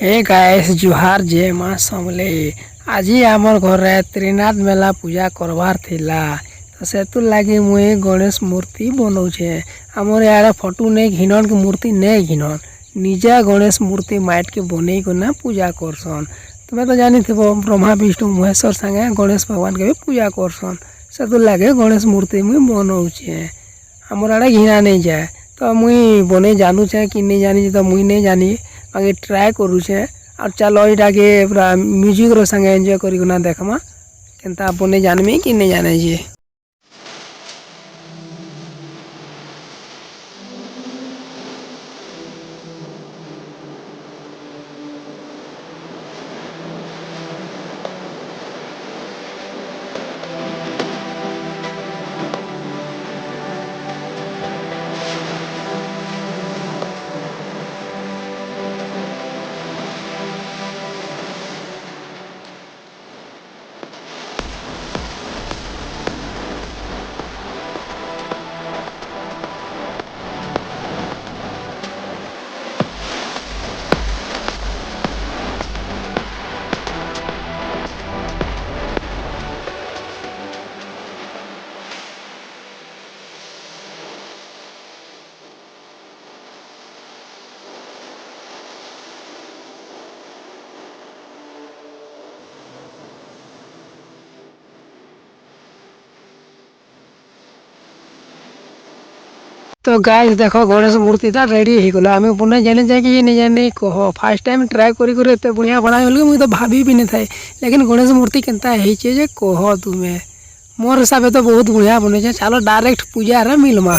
Hey guys जुहार जय माँ समले। आज आमर घर त्रिनाथ मेला पूजा करवार थिला तो सेतु लगी मुई गणेश मूर्ति बनाऊे। आमर यार फटू नहीं घिनन की मूर्ति नहीं घिनन निजा गणेश मूर्ति माइट के बनई को ना पूजा करसन। तुम्हें तो जानी थी ब्रह्मा विष्णु महेश्वर संगे गणेश भगवान के भी पूजा करसन। सेतु लगे गणेश मूर्ति मुई बनाऊे। आमर आड़े घिना नहीं जाए तो मुई बने जानू छे कि नहीं जानी तो मुई नहीं जानी आगे ट्राए करूचे। और चलो यहाँ के पूरा म्यूजिक रो संगे एंजॉय करी देखमा केनता बने जानमी कि नहीं जाने जी। तो गाइस देखो गणेश मूर्ति ता रेडी हो गला। आम पुनः जाने जाए कि नहीं जाने कह फास्ट टाइम ट्राए करी एत बढ़िया बना मुझे तो भाभी भी नहीं था। लेकिन गणेश मूर्ति केनता है कह तुम्हें मोर हिसाब तो बहुत बढ़िया बने। चलो डायरेक्ट पूजा रे मिलमा।